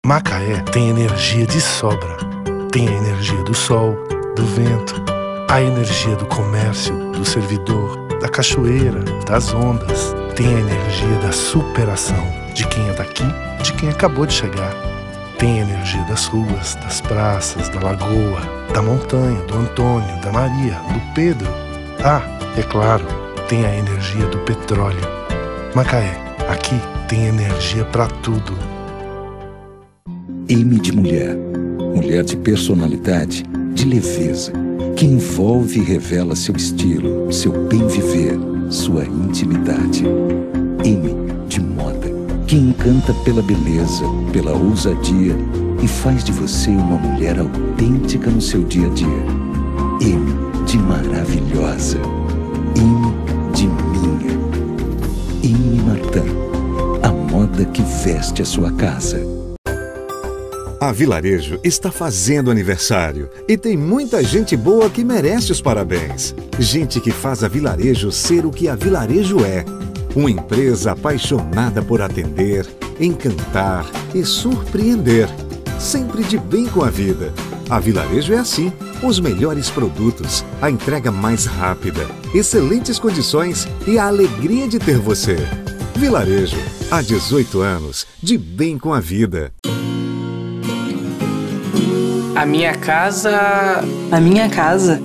Macaé tem energia de sobra. Tem a energia do sol, do vento, a energia do comércio, do servidor, da cachoeira, das ondas. Tem a energia da superação de quem é daqui, de quem acabou de chegar. Tem a energia das ruas, das praças, da lagoa, da montanha, do Antônio, da Maria, do Pedro. Ah, é claro, tem a energia do petróleo. Macaé, aqui tem energia para tudo. M de mulher. Mulher de personalidade, de leveza, que envolve e revela seu estilo, seu bem viver, sua intimidade. M de moda, que encanta pela beleza, pela ousadia e faz de você uma mulher autêntica no seu dia a dia. M de maravilhosa. M de minha. M Martin, a moda que veste a sua casa. A Vilarejo está fazendo aniversário e tem muita gente boa que merece os parabéns. Gente que faz a Vilarejo ser o que a Vilarejo é. Uma empresa apaixonada por atender, encantar e surpreender. Sempre de bem com a vida. A Vilarejo é assim. Os melhores produtos, a entrega mais rápida, excelentes condições e a alegria de ter você. Vilarejo, há 18 anos, de bem com a vida. A minha casa... A minha casa?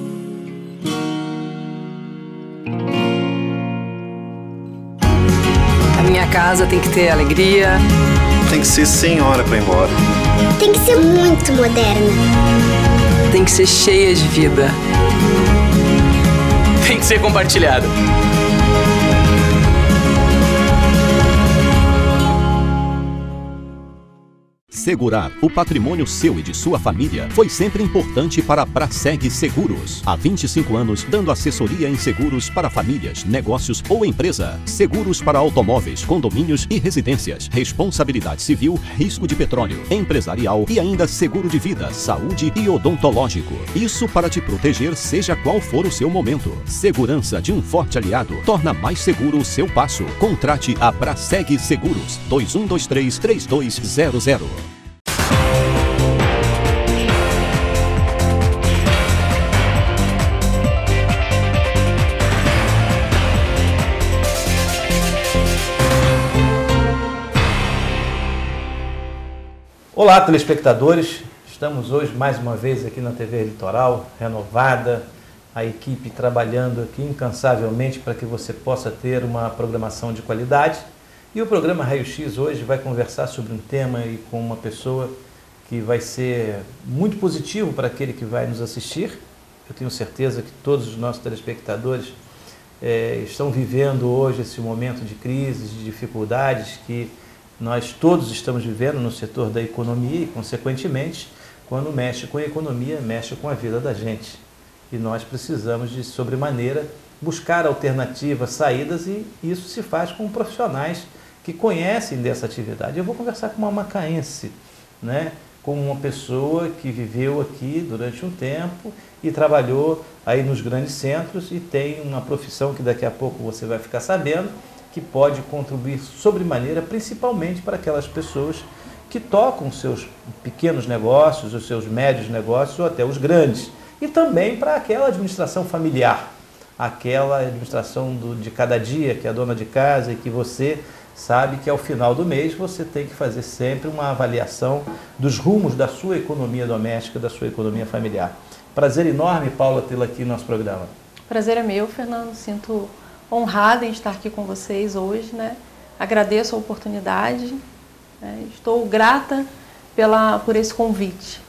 A minha casa tem que ter alegria. Tem que ser sem hora pra ir embora. Tem que ser muito moderna. Tem que ser cheia de vida. Tem que ser compartilhada. Segurar o patrimônio seu e de sua família foi sempre importante para a Braseg Seguros. Há 25 anos, dando assessoria em seguros para famílias, negócios ou empresa. Seguros para automóveis, condomínios e residências. Responsabilidade civil, risco de petróleo, empresarial e ainda seguro de vida, saúde e odontológico. Isso para te proteger seja qual for o seu momento. Segurança de um forte aliado torna mais seguro o seu passo. Contrate a Braseg Seguros. 2123-3200. Olá, telespectadores. Estamos hoje mais uma vez aqui na TV Litoral, renovada, a equipe trabalhando aqui incansavelmente para que você possa ter uma programação de qualidade. E o programa Raio X hoje vai conversar sobre um tema e com uma pessoa que vai ser muito positivo para aquele que vai nos assistir. Eu tenho certeza que todos os nossos telespectadores estão vivendo hoje esse momento de crises, de dificuldades que nós todos estamos vivendo no setor da economia e, consequentemente, quando mexe com a economia, mexe com a vida da gente. E nós precisamos, de sobremaneira, buscar alternativas, saídas, e isso se faz com profissionais que conhecem dessa atividade. Eu vou conversar com uma macaense, né? Com uma pessoa que viveu aqui durante um tempo e trabalhou aí nos grandes centros e tem uma profissão que daqui a pouco você vai ficar sabendo, que pode contribuir sobremaneira, principalmente para aquelas pessoas que tocam os seus pequenos negócios, os seus médios negócios ou até os grandes. E também para aquela administração familiar, aquela administração de cada dia, que é a dona de casa e que você sabe que ao final do mês você tem que fazer sempre uma avaliação dos rumos da sua economia doméstica, da sua economia familiar. Prazer enorme, Paula, tê-la aqui no nosso programa. Prazer é meu, Fernando. Sinto honrada em estar aqui com vocês hoje, né? Agradeço a oportunidade, né? Estou grata por esse convite.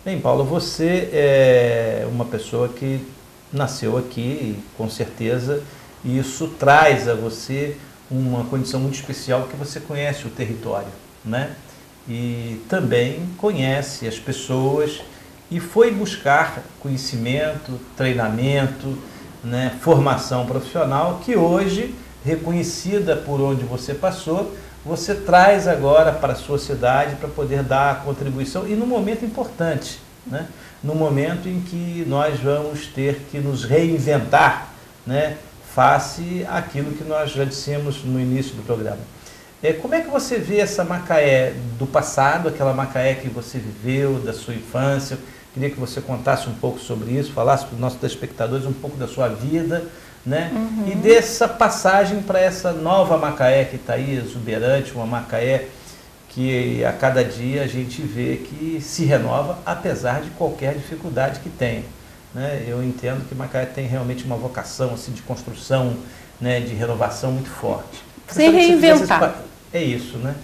Bem, Paula, você é uma pessoa que nasceu aqui e, com certeza, isso traz a você uma condição muito especial, que você conhece o território, né? E também conhece as pessoas e foi buscar conhecimento, treinamento, né, formação profissional, que hoje, reconhecida por onde você passou, você traz agora para a sua cidade para poder dar a contribuição, e num momento importante, né? No momento em que nós vamos ter que nos reinventar, né, face àquilo que nós já dissemos no início do programa. Como é que você vê essa Macaé do passado, aquela Macaé que você viveu, da sua infância? Queria que você contasse um pouco sobre isso, falasse para os nossos telespectadores um pouco da sua vida, né? E dessa passagem para essa nova Macaé que está aí, exuberante, uma Macaé que a cada dia a gente vê que se renova, apesar de qualquer dificuldade que tenha, né? Eu entendo que Macaé tem realmente uma vocação assim, de construção, né, de renovação muito forte. Se reinventar. É isso, né?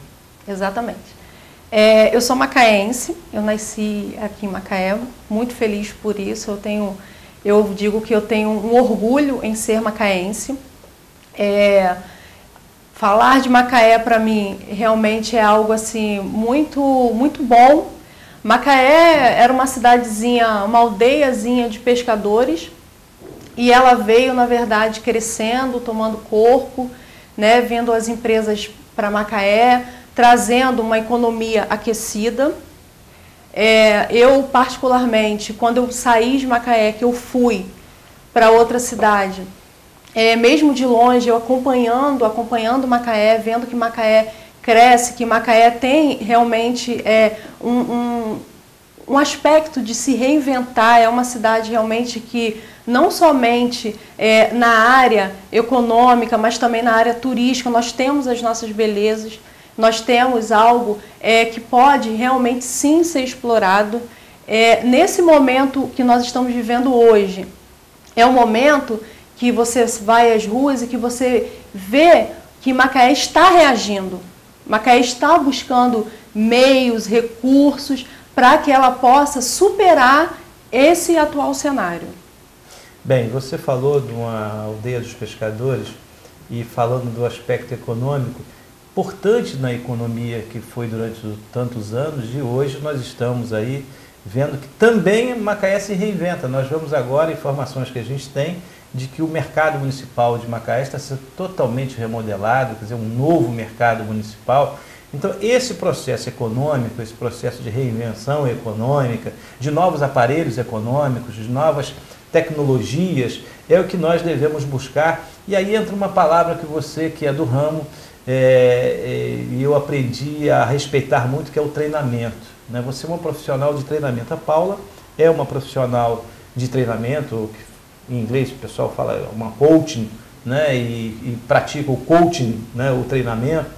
Exatamente. Eu sou macaense, eu nasci aqui em Macaé, muito feliz por isso. Eu digo que eu tenho um orgulho em ser macaense. Falar de Macaé para mim realmente é algo assim muito, muito bom. Macaé era uma cidadezinha, uma aldeiazinha de pescadores e ela veio, na verdade, crescendo, tomando corpo, né, vindo as empresas para Macaé, trazendo uma economia aquecida. Eu, particularmente, quando eu saí de Macaé, que eu fui para outra cidade, mesmo de longe, eu acompanhando Macaé, vendo que Macaé cresce, que Macaé tem realmente um aspecto de se reinventar, é uma cidade realmente que não somente na área econômica, mas também na área turística, nós temos as nossas belezas, nós temos algo que pode realmente sim ser explorado. Nesse momento que nós estamos vivendo hoje, é um momento que você vai às ruas e que você vê que Macaé está reagindo. Macaé está buscando meios, recursos, para que ela possa superar esse atual cenário. Bem, você falou de uma aldeia dos pescadores e falando do aspecto econômico, importante na economia que foi durante tantos anos, e hoje nós estamos aí vendo que também Macaé se reinventa. Nós vemos agora informações que a gente tem de que o mercado municipal de Macaé está sendo totalmente remodelado, quer dizer, um novo mercado municipal. Então, esse processo econômico, esse processo de reinvenção econômica, de novos aparelhos econômicos, de novas tecnologias, é o que nós devemos buscar. E aí entra uma palavra que você, que é do ramo, e eu aprendi a respeitar muito, que é o treinamento, né? Você é uma profissional de treinamento. A Paula é uma profissional de treinamento, em inglês o pessoal fala uma coaching, né? E pratica o coaching, né? O treinamento.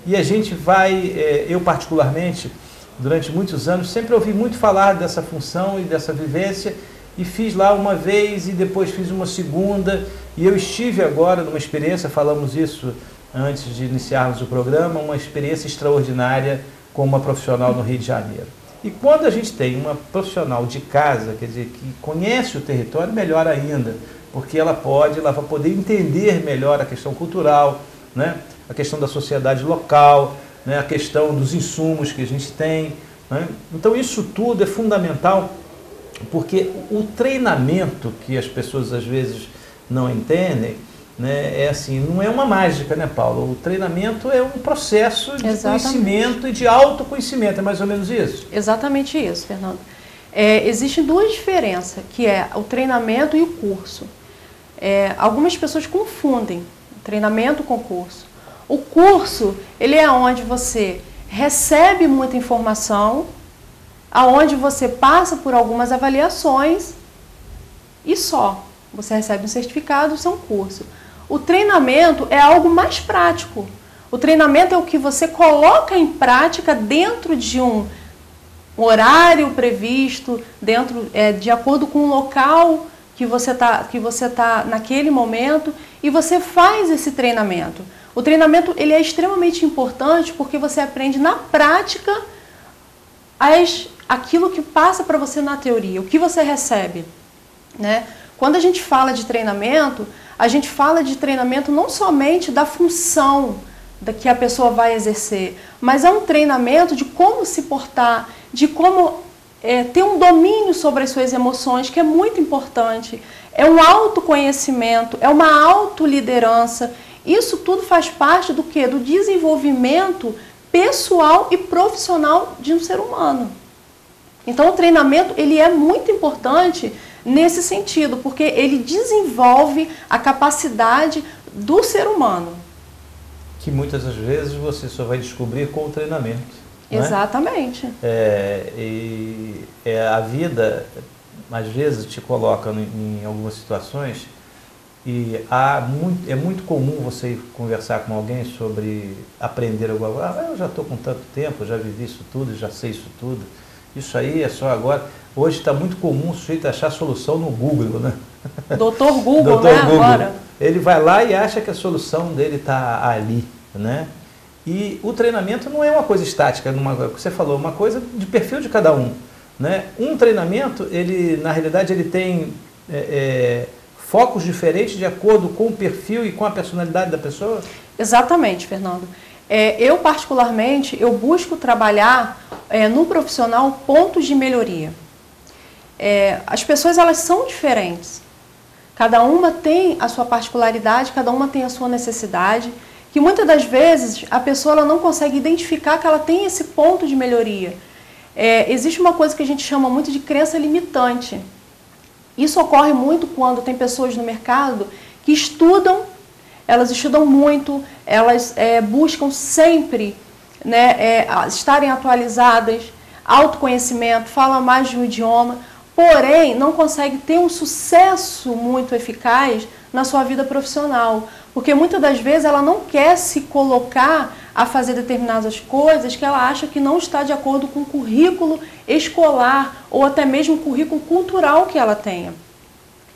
E a gente vai, eu particularmente, durante muitos anos, sempre ouvi muito falar dessa função e dessa vivência, e fiz lá uma vez e depois fiz uma segunda, e eu estive agora numa experiência, falamos isso antes de iniciarmos o programa, uma experiência extraordinária com uma profissional no Rio de Janeiro. E quando a gente tem uma profissional de casa, quer dizer, que conhece o território, melhor ainda, porque ela vai poder entender melhor a questão cultural, né? A questão da sociedade local, né? A questão dos insumos que a gente tem, né? Então isso tudo é fundamental, porque o treinamento que as pessoas às vezes não entendem, né, é assim, não é uma mágica, né, Paulo? O treinamento é um processo de conhecimento e de autoconhecimento, é mais ou menos isso? Exatamente isso, Fernando. Existem duas diferenças, que é o treinamento e o curso. Algumas pessoas confundem treinamento com curso. O curso, ele é onde você recebe muita informação, aonde você passa por algumas avaliações e só. Você recebe um certificado, isso é um curso. O treinamento é algo mais prático. O treinamento é o que você coloca em prática dentro de um horário previsto, de acordo com o local que você tá naquele momento, e você faz esse treinamento. O treinamento ele é extremamente importante porque você aprende na prática aquilo que passa para você na teoria, o que você recebe, né? Quando a gente fala de treinamento, a gente fala de treinamento não somente da função que a pessoa vai exercer, mas é um treinamento de como se portar, de como ter um domínio sobre as suas emoções, que é muito importante. É um autoconhecimento, é uma autoliderança. Isso tudo faz parte do quê? Do desenvolvimento pessoal e profissional de um ser humano. Então o treinamento ele é muito importante nesse sentido, porque ele desenvolve a capacidade do ser humano. que muitas das vezes você só vai descobrir com o treinamento. Exatamente. A vida, às vezes, te coloca em algumas situações e é muito comum você conversar com alguém sobre aprender alguma coisa. Eu já estou com tanto tempo, já vivi isso tudo, já sei isso tudo. Isso aí é só agora. Hoje está muito comum o sujeito achar solução no Google, né? Doutor Google, né? Google. Agora. Ele vai lá e acha que a solução dele está ali, né? E o treinamento não é uma coisa estática, você falou, uma coisa de perfil de cada um, né? Um treinamento, na realidade, ele tem focos diferentes de acordo com o perfil e com a personalidade da pessoa? Exatamente, Fernando. Eu, particularmente, eu busco trabalhar no profissional pontos de melhoria. As pessoas, elas são diferentes. Cada uma tem a sua particularidade, cada uma tem a sua necessidade, que muitas das vezes a pessoa ela não consegue identificar que ela tem esse ponto de melhoria. Existe uma coisa que a gente chama muito de crença limitante. Isso ocorre muito quando tem pessoas no mercado que estudam, elas estudam muito, elas buscam sempre, né, estarem atualizadas, autoconhecimento, falam mais de um idioma, porém não conseguem ter um sucesso muito eficaz na sua vida profissional. Porque muitas das vezes ela não quer se colocar a fazer determinadas coisas que ela acha que não está de acordo com o currículo escolar ou até mesmo o currículo cultural que ela tenha.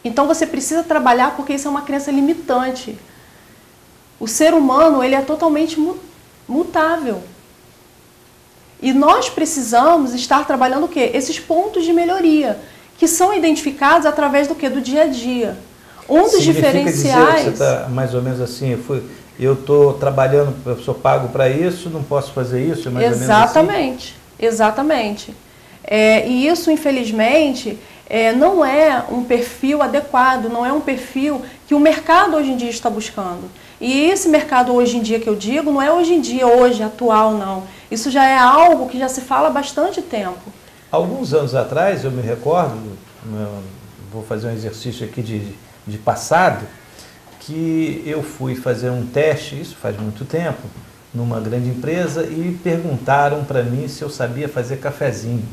Então você precisa trabalhar porque isso é uma crença limitante. O ser humano, ele é totalmente mutável. E nós precisamos estar trabalhando o quê? Esses pontos de melhoria, que são identificados através do quê? Do dia a dia. Um dos diferenciais... Dizer que você está mais ou menos assim, eu estou trabalhando, eu sou pago para isso, não posso fazer isso, é mais ou menos assim? Exatamente. E isso, infelizmente, não é um perfil adequado, não é um perfil que o mercado hoje em dia está buscando. E esse mercado hoje em dia que eu digo, não é hoje em dia, hoje, atual, não. Isso já é algo que já se fala há bastante tempo. Alguns anos atrás, eu me recordo, vou fazer um exercício aqui de passado, que eu fui fazer um teste, isso faz muito tempo, numa grande empresa e perguntaram para mim se eu sabia fazer cafezinho.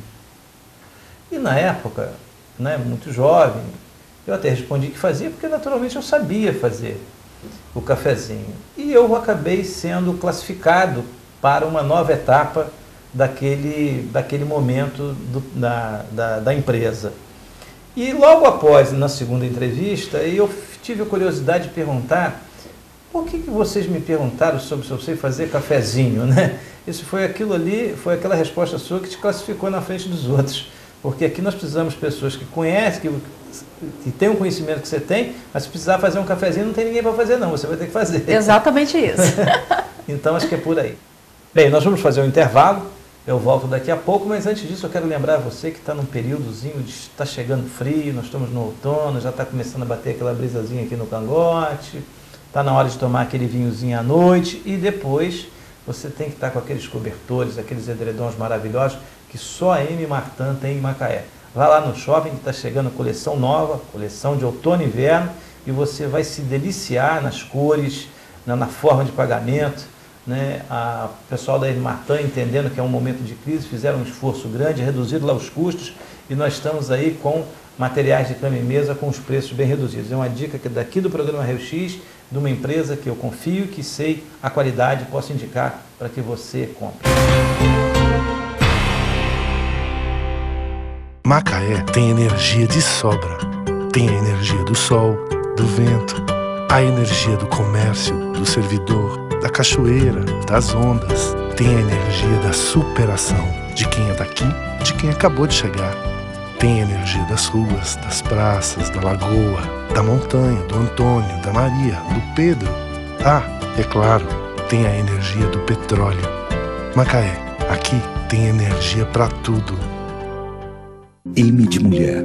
E na época, né, muito jovem, eu até respondi que fazia porque naturalmente eu sabia fazer o cafezinho. E eu acabei sendo classificado para uma nova etapa daquele momento da empresa. E logo após, na segunda entrevista, eu tive a curiosidade de perguntar por que vocês me perguntaram sobre se eu sei fazer cafezinho, né? Isso foi aquilo ali, foi aquela resposta sua que te classificou na frente dos outros. Porque aqui nós precisamos de pessoas que conhecem, que têm o conhecimento que você tem, mas se precisar fazer um cafezinho, não tem ninguém para fazer não, você vai ter que fazer. Exatamente isso. Então acho que é por aí. Bem, nós vamos fazer um intervalo, eu volto daqui a pouco, mas antes disso eu quero lembrar você que está num períodozinho de está chegando frio, nós estamos no outono, já está começando a bater aquela brisazinha aqui no cangote, está na hora de tomar aquele vinhozinho à noite e depois você tem que estar com aqueles cobertores, aqueles edredons maravilhosos que só a M. Martin tem em Macaé. Vá lá no shopping que está chegando coleção nova, coleção de outono e inverno, e você vai se deliciar nas cores, na forma de pagamento. Né? O pessoal da M. Martin, entendendo que é um momento de crise, fizeram um esforço grande, reduziram lá os custos, e nós estamos aí com materiais de cama e mesa com os preços bem reduzidos. É uma dica que daqui do programa Raio X, de uma empresa que eu confio, que sei a qualidade, posso indicar para que você compre. Macaé tem energia de sobra. Tem a energia do sol, do vento, a energia do comércio, do servidor, da cachoeira, das ondas. Tem a energia da superação de quem é daqui, de quem acabou de chegar. Tem a energia das ruas, das praças, da lagoa, da montanha, do Antônio, da Maria, do Pedro. É claro, tem a energia do petróleo. Macaé, aqui tem energia para tudo. M de mulher.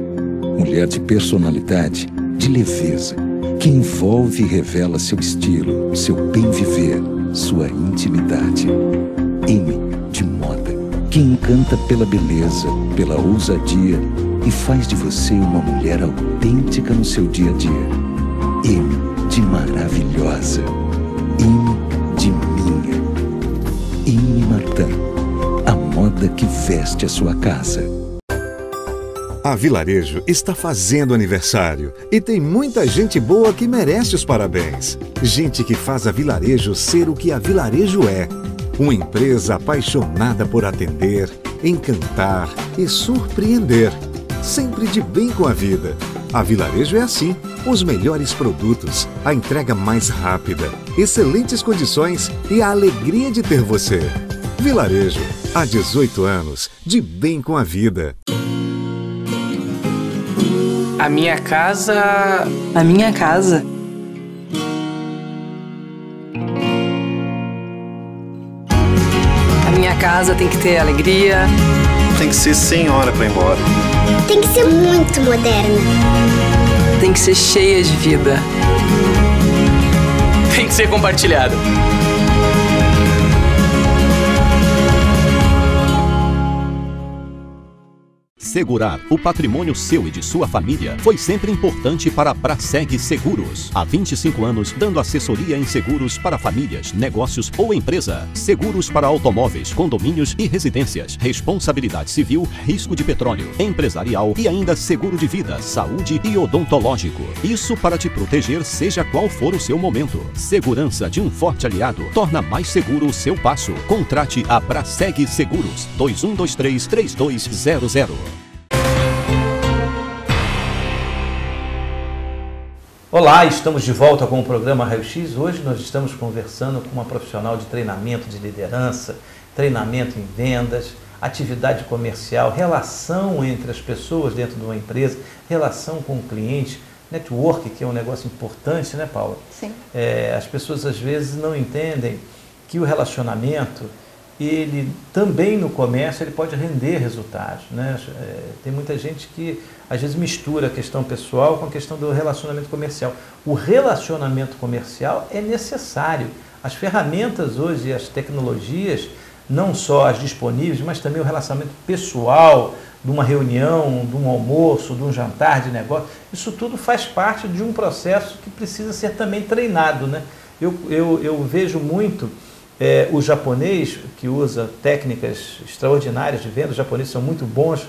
Mulher de personalidade, de leveza, que envolve e revela seu estilo, seu bem viver, sua intimidade. M de moda, que encanta pela beleza, pela ousadia e faz de você uma mulher autêntica no seu dia a dia. M de maravilhosa. M de mim. Inimartan, a moda que veste a sua casa. A Vilarejo está fazendo aniversário e tem muita gente boa que merece os parabéns. Gente que faz a Vilarejo ser o que a Vilarejo é. Uma empresa apaixonada por atender, encantar e surpreender. Sempre de bem com a vida. A Vilarejo é assim. Os melhores produtos, a entrega mais rápida, excelentes condições e a alegria de ter você. Vilarejo, há 18 anos, de bem com a vida. A minha casa... A minha casa. A minha casa tem que ter alegria. Tem que ser sem hora para ir embora. Tem que ser muito moderna. Tem que ser cheia de vida. Tem que ser compartilhado. Segurar o patrimônio seu e de sua família foi sempre importante para a Braseg Seguros. Há 25 anos, dando assessoria em seguros para famílias, negócios ou empresa. Seguros para automóveis, condomínios e residências. Responsabilidade civil, risco de petróleo, empresarial e ainda seguro de vida, saúde e odontológico. Isso para te proteger seja qual for o seu momento. Segurança de um forte aliado torna mais seguro o seu passo. Contrate a Braseg Seguros. 2123-3200. Olá, estamos de volta com o programa Raio X. Hoje nós estamos conversando com uma profissional de treinamento de liderança, treinamento em vendas, atividade comercial, relação entre as pessoas dentro de uma empresa, relação com o cliente, network, que é um negócio importante, né, Paula? Sim. As pessoas às vezes não entendem que o relacionamento, ele também no comércio, ele pode render resultados, né? Tem muita gente que às vezes mistura a questão pessoal com a questão do relacionamento comercial. O relacionamento comercial é necessário. As ferramentas hoje, as tecnologias, não só as disponíveis, mas também o relacionamento pessoal, de uma reunião, de um almoço, de um jantar de negócio, isso tudo faz parte de um processo que precisa ser também treinado, né? Eu vejo muito o japonês, que usa técnicas extraordinárias de venda. Os japoneses são muito bons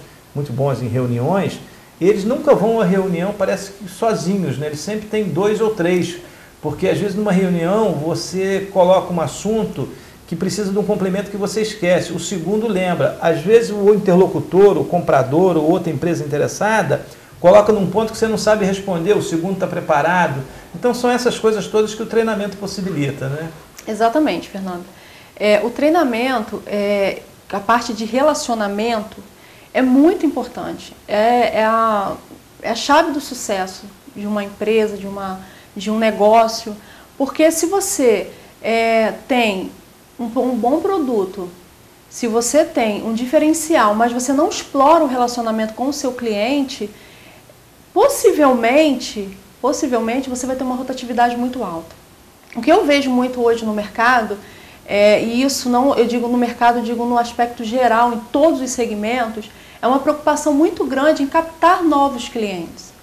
em reuniões. Eles nunca vão a reunião, parece que sozinhos, né? Eles sempre têm 2 ou 3, porque às vezes numa reunião você coloca um assunto que precisa de um complemento que você esquece, o segundo lembra. Às vezes o interlocutor, o comprador ou outra empresa interessada coloca num ponto que você não sabe responder, o segundo está preparado. Então são essas coisas todas que o treinamento possibilita, né? Exatamente, Fernando. O treinamento, a parte de relacionamento, é muito importante. É a chave do sucesso de uma empresa, de um negócio. Porque se você tem um bom produto, se você tem um diferencial, mas você não explora o relacionamento com o seu cliente, possivelmente você vai ter uma rotatividade muito alta. O que eu vejo muito hoje no mercado, e isso não, eu digo no mercado, eu digo no aspecto geral, em todos os segmentos, é uma preocupação muito grande em captar novos clientes.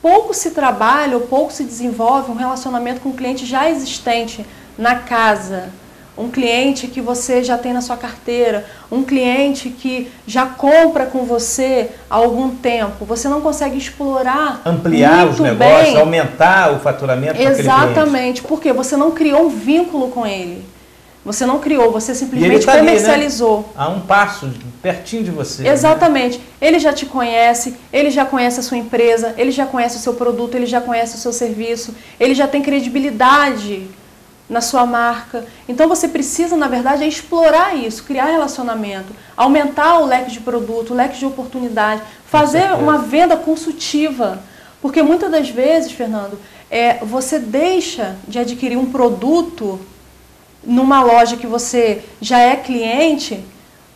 Pouco se trabalha ou pouco se desenvolve um relacionamento com um cliente já existente na casa, um cliente que você já tem na sua carteira, um cliente que já compra com você há algum tempo. Você não consegue explorar, ampliar os negócios, aumentar o faturamento daquele cliente. Exatamente, porque você não criou um vínculo com ele. Você não criou, você simplesmente comercializou. Ali, né? A um passo, pertinho de você. Exatamente. Né? Ele já te conhece, ele já conhece a sua empresa, ele já conhece o seu produto, ele já conhece o seu serviço, ele já tem credibilidade na sua marca. Então você precisa, na verdade, explorar isso, criar relacionamento, aumentar o leque de produto, o leque de oportunidade, fazer uma venda consultiva. Porque muitas das vezes, Fernando, você deixa de adquirir um produto numa loja que você já é cliente,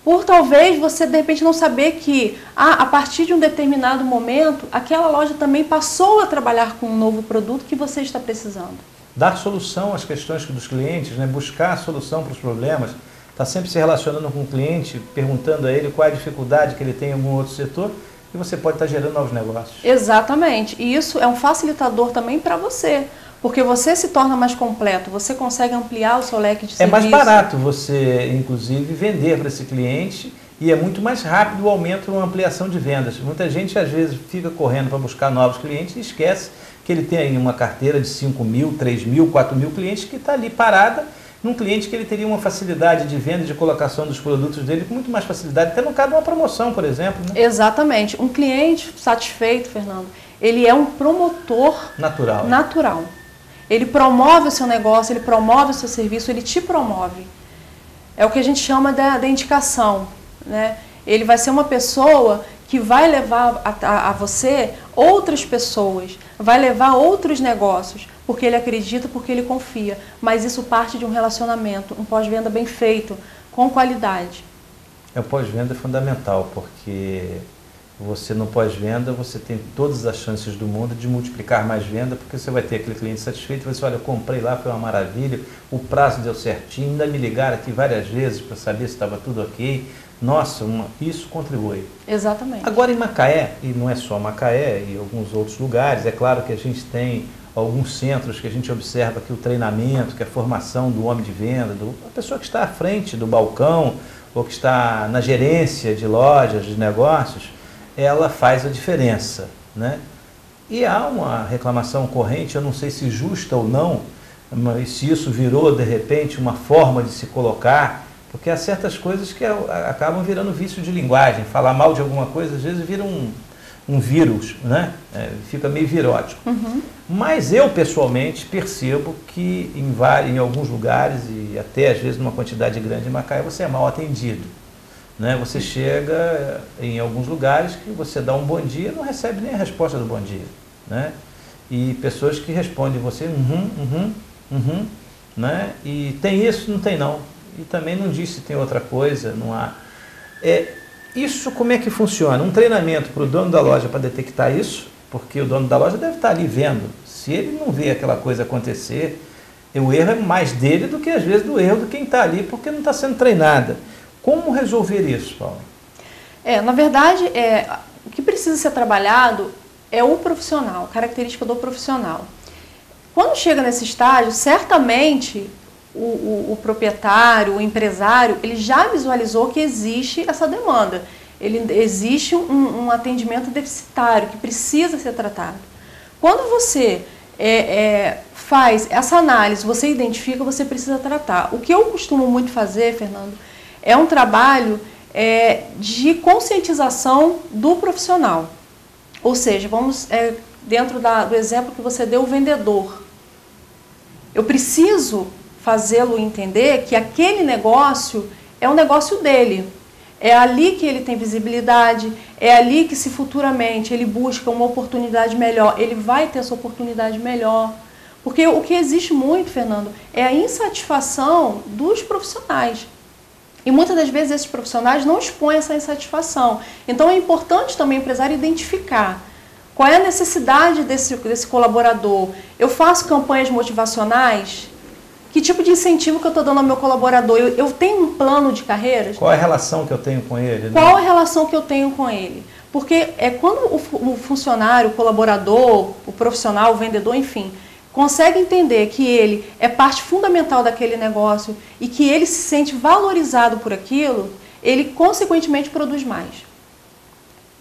por talvez você de repente não saber que a partir de um determinado momento, aquela loja também passou a trabalhar com um novo produto que você está precisando. Dar solução às questões dos clientes, né? Buscar a solução para os problemas, está sempre se relacionando com o cliente, perguntando a ele qual é a dificuldade que ele tem em algum outro setor, e você pode estar gerando novos negócios. Exatamente, e isso é um facilitador também para você, Porque você se torna mais completo, você consegue ampliar o seu leque de É serviço. mais barato você, inclusive, vender para esse cliente e é muito mais rápido o aumento ou ampliação de vendas. Muita gente, às vezes, fica correndo para buscar novos clientes e esquece que ele tem aí uma carteira de 5 mil, 3 mil, 4 mil clientes que está ali parada, num cliente que ele teria uma facilidade de venda e de colocação dos produtos dele com muito mais facilidade, até no caso de uma promoção, por exemplo. Né? Exatamente. Um cliente satisfeito, Fernando, ele é um promotor natural. Ele promove o seu negócio, ele promove o seu serviço, ele te promove. É o que a gente chama da indicação, né? Ele vai ser uma pessoa que vai levar a você outras pessoas, vai levar outros negócios, porque ele acredita, porque ele confia. Mas isso parte de um relacionamento, um pós-venda bem feito, com qualidade. O pós-venda é fundamental, porque você no pós-venda, você tem todas as chances do mundo de multiplicar mais venda, porque você vai ter aquele cliente satisfeito, você olha, eu comprei lá, foi uma maravilha, o prazo deu certinho, ainda me ligaram aqui várias vezes para saber se estava tudo ok. Nossa, isso contribui. Exatamente. Agora em Macaé, e não é só Macaé, e alguns outros lugares, é claro que a gente tem alguns centros que a gente observa que o treinamento, que a formação do homem de venda, a pessoa que está à frente do balcão, ou que está na gerência de lojas, de negócios, ela faz a diferença, né? E há uma reclamação corrente, eu não sei se justa ou não, mas se isso virou de repente uma forma de se colocar, porque há certas coisas que acabam virando vício de linguagem. Falar mal de alguma coisa às vezes vira um vírus, né? Fica meio virótico. Uhum. Mas eu pessoalmente percebo que em alguns lugares e até às vezes numa quantidade grande em Macaé você é mal atendido. Né? Você chega em alguns lugares que você dá um bom dia e não recebe nem a resposta do bom dia. Né? E pessoas que respondem você, né? E tem isso, não tem não. E também não diz se tem outra coisa, não há. Isso como é que funciona? Um treinamento para o dono da loja para detectar isso, porque o dono da loja deve estar ali vendo. Se ele não vê aquela coisa acontecer, o erro é mais dele do que às vezes do erro de quem está ali, porque não está sendo treinada. Como resolver isso, Paulo? Na verdade, o que precisa ser trabalhado é o profissional, a característica do profissional. Quando chega nesse estágio, certamente o proprietário, o empresário, ele já visualizou que existe essa demanda. Existe um atendimento deficitário que precisa ser tratado. Quando você faz essa análise, você identifica, você precisa tratar. O que eu costumo muito fazer, Fernando, é um trabalho de conscientização do profissional. Ou seja, vamos dentro do exemplo que você deu, o vendedor. Eu preciso fazê-lo entender que aquele negócio é um negócio dele. É ali que ele tem visibilidade, é ali que se futuramente ele busca uma oportunidade melhor, ele vai ter essa oportunidade melhor. Porque o que existe muito, Fernando, é a insatisfação dos profissionais. E muitas das vezes esses profissionais não expõem essa insatisfação. Então é importante também o empresário identificar qual é a necessidade desse colaborador. Eu faço campanhas motivacionais? Que tipo de incentivo que eu estou dando ao meu colaborador? Eu tenho um plano de carreiras? Qual é a relação que eu tenho com ele? Né? Qual a relação que eu tenho com ele? Porque quando o funcionário, o colaborador, o profissional, o vendedor, enfim, consegue entender que ele é parte fundamental daquele negócio e que ele se sente valorizado por aquilo, ele consequentemente produz mais.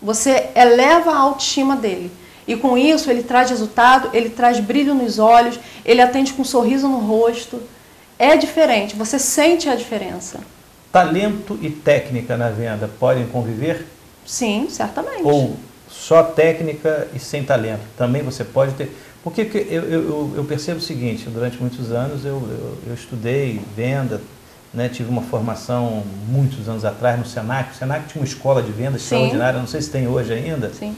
Você eleva a autoestima dele. E com isso ele traz resultado, ele traz brilho nos olhos, ele atende com um sorriso no rosto. É diferente, você sente a diferença. Talento e técnica na venda podem conviver? Sim, certamente. Ou só técnica e sem talento? Também você pode ter... Porque eu percebo o seguinte, durante muitos anos eu estudei venda, né, tive uma formação muitos anos atrás no Senac. O Senac tinha uma escola de venda extraordinária, não sei se tem hoje ainda. Sim.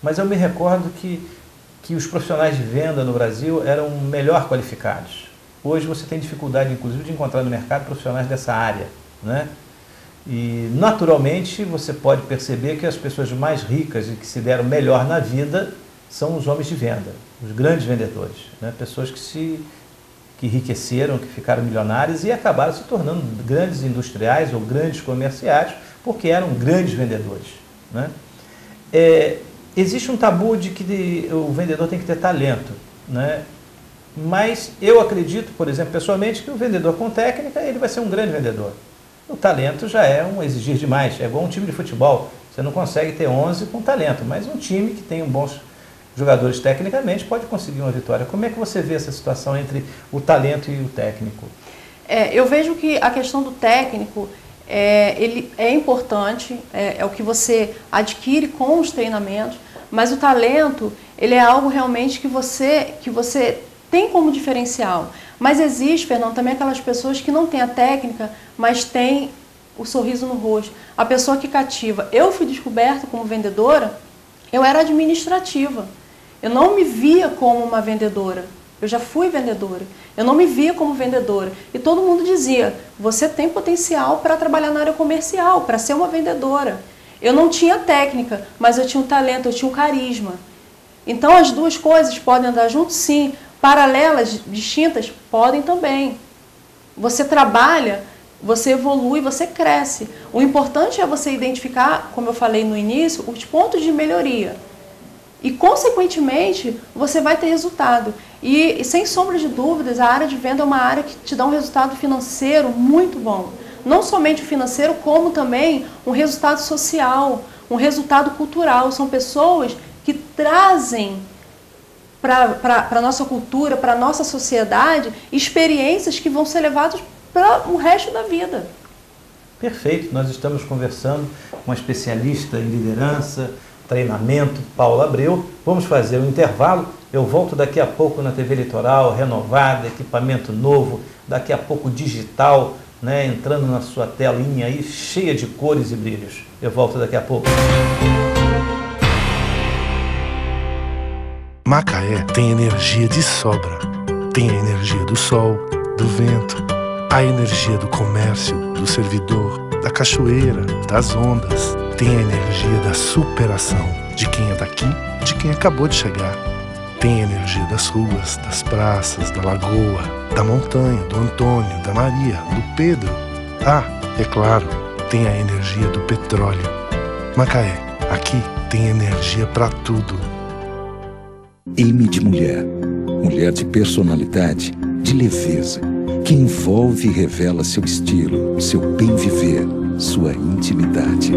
Mas eu me recordo que os profissionais de venda no Brasil eram melhor qualificados. Hoje você tem dificuldade, inclusive, de encontrar no mercado profissionais dessa área, né? E, naturalmente, você pode perceber que as pessoas mais ricas e que se deram melhor na vida são os homens de venda, os grandes vendedores, né? Pessoas que enriqueceram, que ficaram milionários e acabaram se tornando grandes industriais ou grandes comerciários porque eram grandes vendedores, né? Existe um tabu de que o vendedor tem que ter talento, né? Mas eu acredito, por exemplo, pessoalmente, que o vendedor com técnica, ele vai ser um grande vendedor. O talento já é um exigir demais, é igual um time de futebol. Você não consegue ter 11 com talento, mas um time que tem bons jogadores tecnicamente pode conseguir uma vitória. Como é que você vê essa situação entre o talento e o técnico? Eu vejo que a questão do técnico, ele é importante, é o que você adquire com os treinamentos, mas o talento, ele é algo realmente que você tem como diferencial. Mas existe, Fernando, também aquelas pessoas que não têm a técnica, mas têm o sorriso no rosto. A pessoa que cativa. Eu fui descoberta como vendedora, eu era administrativa. Eu não me via como uma vendedora. Eu já fui vendedora. Eu não me via como vendedora. E todo mundo dizia, você tem potencial para trabalhar na área comercial, para ser uma vendedora. Eu não tinha técnica, mas eu tinha um talento, eu tinha um carisma. Então as duas coisas podem andar juntas, sim. Paralelas, distintas, podem também. Você trabalha, você evolui, você cresce. O importante é você identificar, como eu falei no início, os pontos de melhoria. E, consequentemente, você vai ter resultado. E sem sombra de dúvidas, a área de venda é uma área que te dá um resultado financeiro muito bom. Não somente o financeiro, como também um resultado social, um resultado cultural. São pessoas que trazem para a nossa cultura, para a nossa sociedade, experiências que vão ser levadas para o resto da vida. Perfeito. Nós estamos conversando com uma especialista em liderança, treinamento, Paula Abreu. Vamos fazer um intervalo. Eu volto daqui a pouco na TV Litoral, renovada, equipamento novo, daqui a pouco digital, né, entrando na sua telinha aí, cheia de cores e brilhos. Eu volto daqui a pouco. Macaé tem energia de sobra. Tem a energia do sol, do vento, a energia do comércio, do servidor, da cachoeira, das ondas. Tem a energia da superação de quem é daqui, de quem acabou de chegar. Tem a energia das ruas, das praças, da lagoa, da montanha, do Antônio, da Maria, do Pedro. Ah, é claro, tem a energia do petróleo. Macaé, aqui tem energia para tudo. M de mulher. Mulher de personalidade, de leveza, que envolve e revela seu estilo, seu bem viver, sua intimidade.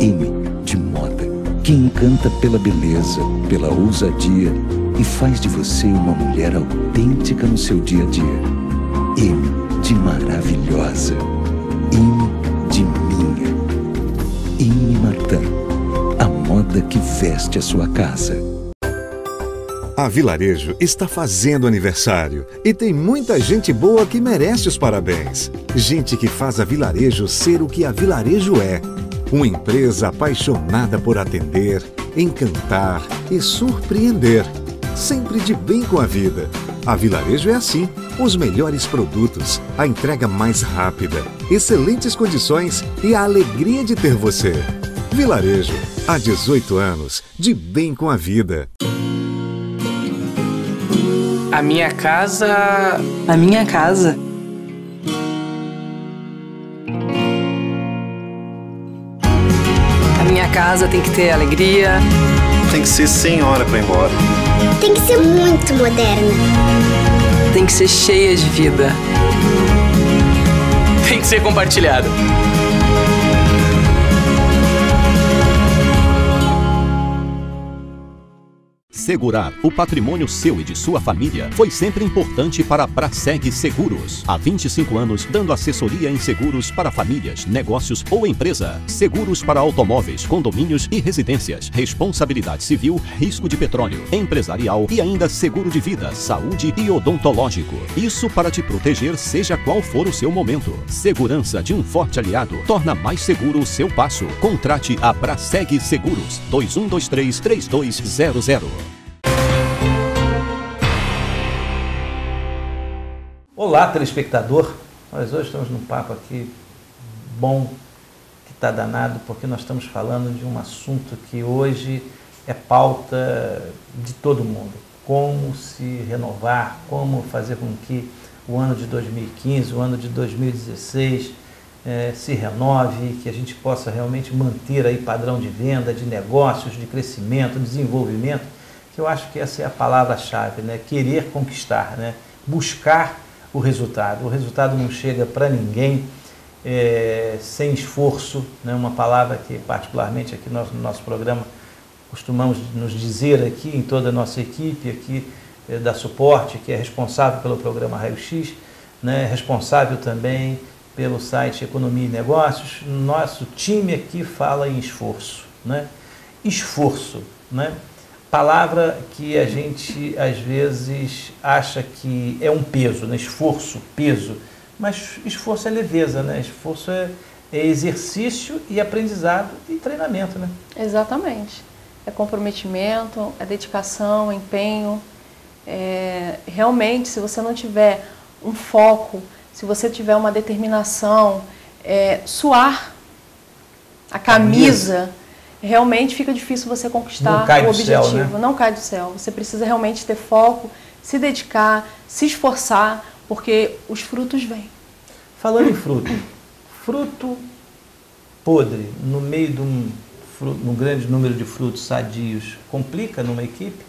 M de moda, que encanta pela beleza, pela ousadia e faz de você uma mulher autêntica no seu dia a dia. M de maravilhosa. M de minha. M Martin, a moda que veste a sua casa. A Vilarejo está fazendo aniversário e tem muita gente boa que merece os parabéns. Gente que faz a Vilarejo ser o que a Vilarejo é. Uma empresa apaixonada por atender, encantar e surpreender. Sempre de bem com a vida. A Vilarejo é assim, os melhores produtos, a entrega mais rápida, excelentes condições e a alegria de ter você. Vilarejo, há 18 anos, de bem com a vida. A minha casa... A minha casa. A minha casa tem que ter alegria. Tem que ser sem hora para ir embora. Tem que ser muito moderna. Tem que ser cheia de vida. Tem que ser compartilhado. Segurar o patrimônio seu e de sua família foi sempre importante para a Braseg Seguros. Há 25 anos, dando assessoria em seguros para famílias, negócios ou empresa. Seguros para automóveis, condomínios e residências. Responsabilidade civil, risco de petróleo, empresarial e ainda seguro de vida, saúde e odontológico. Isso para te proteger seja qual for o seu momento. Segurança de um forte aliado torna mais seguro o seu passo. Contrate a Braseg Seguros. 2123-3200. Olá, telespectador. Nós hoje estamos num papo aqui bom, que está danado, porque nós estamos falando de um assunto que hoje é pauta de todo mundo. Como se renovar, como fazer com que o ano de 2015, o ano de 2016 se renove, que a gente possa realmente manter aí padrão de venda, de negócios, de crescimento, desenvolvimento, que eu acho que essa é a palavra-chave, né? Querer conquistar, né? Buscar o resultado. O resultado não chega para ninguém sem esforço, né? Uma palavra que particularmente aqui no nosso programa costumamos nos dizer aqui em toda a nossa equipe aqui da Suporte, que é responsável pelo programa Raio X, né? Responsável também pelo site Economia e Negócios. Nosso time aqui fala em esforço, né? Esforço, né? Palavra que a gente às vezes acha que é um peso, né? Esforço, peso, mas esforço é leveza, né? Esforço é exercício e aprendizado e treinamento, né? Exatamente. É comprometimento, é dedicação, é empenho. Realmente, se você não tiver um foco, se você tiver uma determinação, suar a camisa, realmente fica difícil você conquistar o objetivo. Céu, né? Não cai do céu. Você precisa realmente ter foco, se dedicar, se esforçar, porque os frutos vêm. Falando em fruto, fruto podre no meio de um grande número de frutos sadios, complica numa equipe?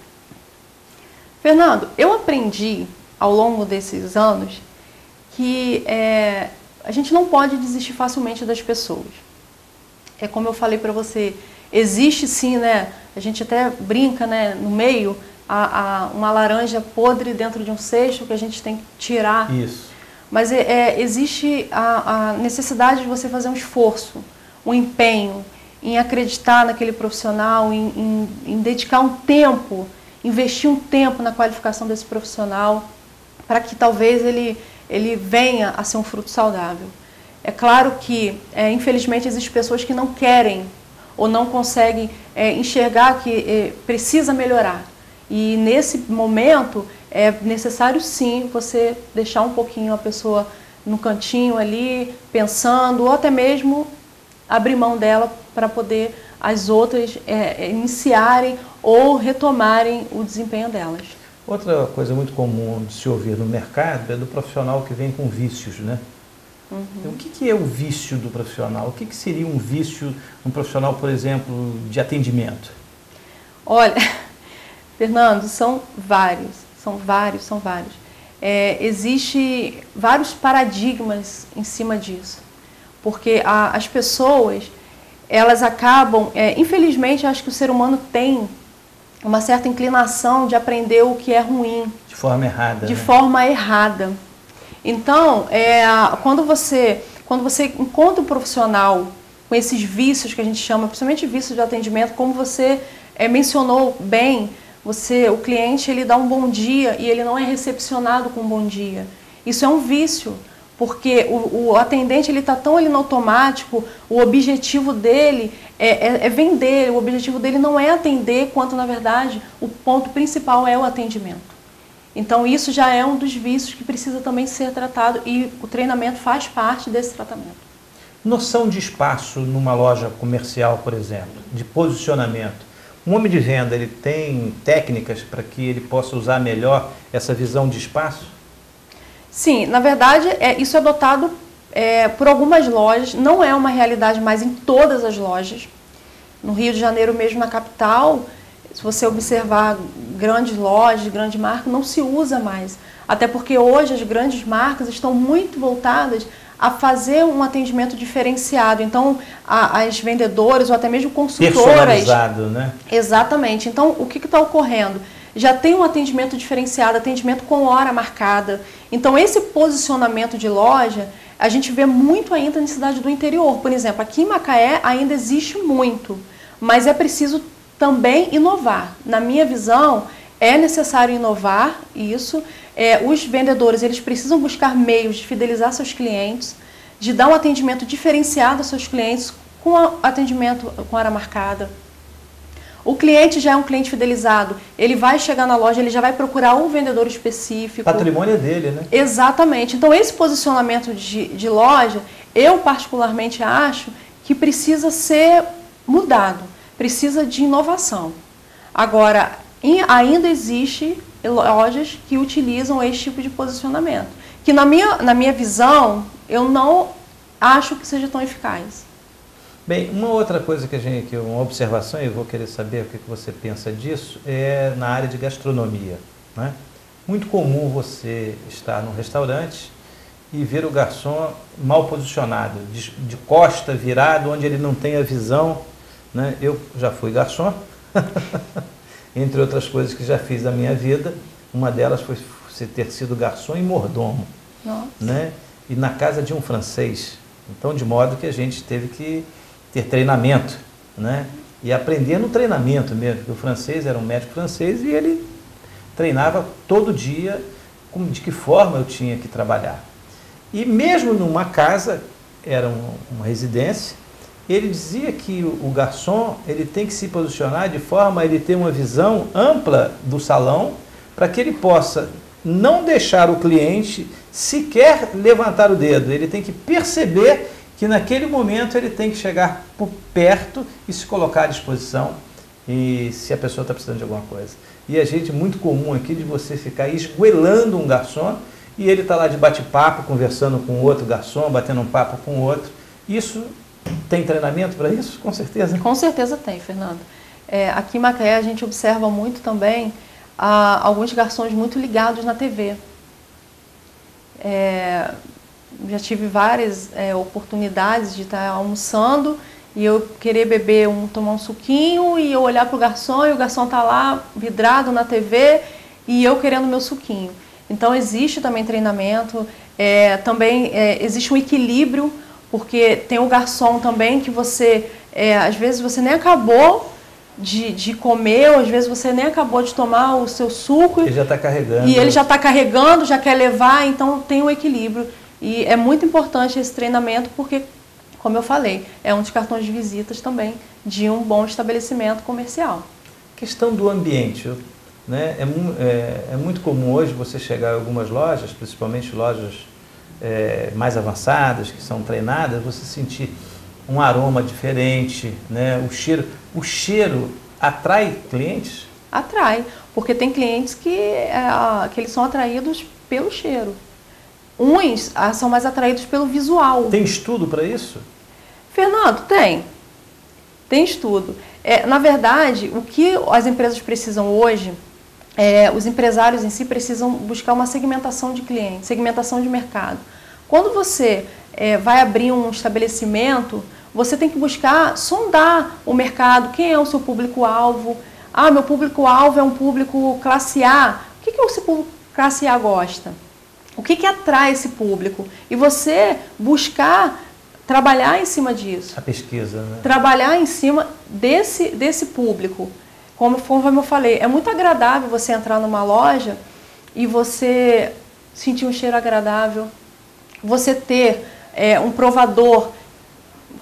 Fernando, eu aprendi ao longo desses anos que a gente não pode desistir facilmente das pessoas. É como eu falei para você, existe sim, né? A gente até brinca, né? No meio, uma laranja podre dentro de um cesto que a gente tem que tirar. Isso. Mas existe a necessidade de você fazer um esforço, um empenho, em acreditar naquele profissional, em dedicar um tempo, investir um tempo na qualificação desse profissional, para que talvez ele venha a ser um fruto saudável. É claro que, infelizmente, existem pessoas que não querem ou não conseguem enxergar que precisa melhorar. E nesse momento é necessário sim você deixar um pouquinho a pessoa no cantinho ali, pensando, ou até mesmo abrir mão dela para poder as outras iniciarem ou retomarem o desempenho delas. Outra coisa muito comum de se ouvir no mercado é do profissional que vem com vícios, né? Uhum. Então, o que é o vício do profissional? O que seria um vício, um profissional, por exemplo, de atendimento? Olha, Fernando, são vários. Existem vários paradigmas em cima disso, porque as pessoas, elas acabam, infelizmente, acho que o ser humano tem uma certa inclinação de aprender o que é ruim. De forma errada. De forma errada. Então, quando você encontra um profissional com esses vícios que a gente chama, principalmente vícios de atendimento, como você mencionou bem, o cliente ele dá um bom dia e ele não é recepcionado com um bom dia. Isso é um vício, porque o atendente ele está tão ali no automático, o objetivo dele é vender, o objetivo dele não é atender, quanto na verdade o ponto principal é o atendimento. Então isso já é um dos vícios que precisa também ser tratado e o treinamento faz parte desse tratamento. Noção de espaço numa loja comercial, por exemplo, de posicionamento. Um homem de venda, ele tem técnicas para que ele possa usar melhor essa visão de espaço? Sim, na verdade isso é adotado por algumas lojas, não é uma realidade mais em todas as lojas. No Rio de Janeiro mesmo, na capital, se você observar grandes lojas, grandes marcas, não se usa mais. Até porque hoje as grandes marcas estão muito voltadas a fazer um atendimento diferenciado. Então, as vendedoras ou até mesmo consultoras... Personalizado, né? Exatamente. Então, o que está ocorrendo? Já tem um atendimento diferenciado, atendimento com hora marcada. Então, esse posicionamento de loja, a gente vê muito ainda na cidade do interior. Por exemplo, aqui em Macaé ainda existe muito, mas é preciso também inovar. Na minha visão, é necessário inovar isso. Os vendedores eles precisam buscar meios de fidelizar seus clientes, de dar um atendimento diferenciado aos seus clientes com atendimento com hora marcada. O cliente já é um cliente fidelizado, ele vai chegar na loja, ele já vai procurar um vendedor específico. O patrimônio é dele, né? Exatamente. Então esse posicionamento de loja, eu particularmente acho que precisa ser mudado. Precisa de inovação. Agora, ainda existe lojas que utilizam esse tipo de posicionamento, que na minha visão, eu não acho que seja tão eficaz. Bem, uma outra coisa uma observação, e eu vou querer saber o que você pensa disso, é na área de gastronomia, né? Muito comum você estar num restaurante e ver o garçom mal posicionado, de costa virado, onde ele não tem a visão, né? Eu já fui garçom, entre outras coisas que já fiz na minha vida, uma delas foi ter sido garçom e mordomo, né? E na casa de um francês, então de modo que a gente teve que ter treinamento, né? E aprender no treinamento mesmo, porque o francês era um médico francês e ele treinava todo dia de que forma eu tinha que trabalhar. E mesmo numa casa, era uma residência, ele dizia que o garçom ele tem que se posicionar de forma a ele ter uma visão ampla do salão, para que ele possa não deixar o cliente sequer levantar o dedo. Ele tem que perceber que naquele momento ele tem que chegar por perto e se colocar à disposição, e se a pessoa está precisando de alguma coisa. E a gente, muito comum aqui, de você ficar esgoelando um garçom, e ele está lá de bate-papo, conversando com outro garçom, batendo um papo com outro. Isso tem treinamento para isso? Com certeza. Com certeza tem, Fernando. Aqui em Macaé a gente observa muito também alguns garçons muito ligados na TV. Já tive várias oportunidades de estar almoçando e eu querer tomar um suquinho e eu olhar para o garçom e o garçom está lá vidrado na TV e eu querendo meu suquinho. Então existe também treinamento, também existe um equilíbrio, porque tem o garçom também que você, às vezes você nem acabou de comer, ou às vezes você nem acabou de tomar o seu suco. Ele já está carregando. E ele já está carregando, já quer levar, então tem um equilíbrio. E é muito importante esse treinamento porque, como eu falei, é um dos cartões de visitas também de um bom estabelecimento comercial. Questão do ambiente, né? É muito comum hoje você chegar em algumas lojas, principalmente lojas mais avançadas, que são treinadas, você sentir um aroma diferente, né? O cheiro atrai clientes? Atrai, porque tem clientes que eles são atraídos pelo cheiro. Uns são mais atraídos pelo visual. Tem estudo para isso? Fernando, tem estudo. Na verdade, o que as empresas precisam hoje, os empresários em si precisam buscar uma segmentação de clientes, segmentação de mercado. Quando você vai abrir um estabelecimento, você tem que buscar sondar o mercado, quem é o seu público-alvo. Meu público-alvo é um público classe A. O que esse público classe A gosta? O que atrai esse público? E você buscar trabalhar em cima disso. A pesquisa, né? Trabalhar em cima desse público. Como eu falei, é muito agradável você entrar numa loja e você sentir um cheiro agradável, você ter um provador,